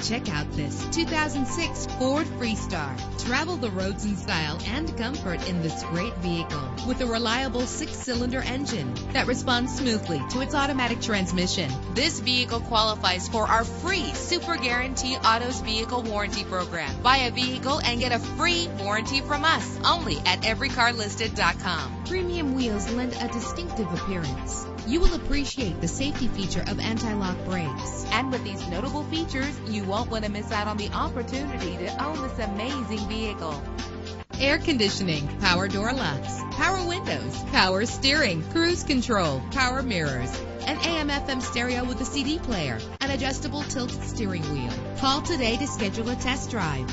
Check out this 2006 Ford Freestar. Travel the roads in style and comfort in this great vehicle with a reliable 6-cylinder engine that responds smoothly to its automatic transmission. This vehicle qualifies for our free Super Guarantee Autos Vehicle Warranty Program. Buy a vehicle and get a free warranty from us only at everycarlisted.com. Premium wheels lend a distinctive appearance. You will appreciate the safety feature of anti-lock brakes. And with these notable features, you won't want to miss out on the opportunity to own this amazing vehicle. Air conditioning, power door locks, power windows, power steering, cruise control, power mirrors, an AM/FM stereo with a CD player, an adjustable tilt steering wheel. Call today to schedule a test drive.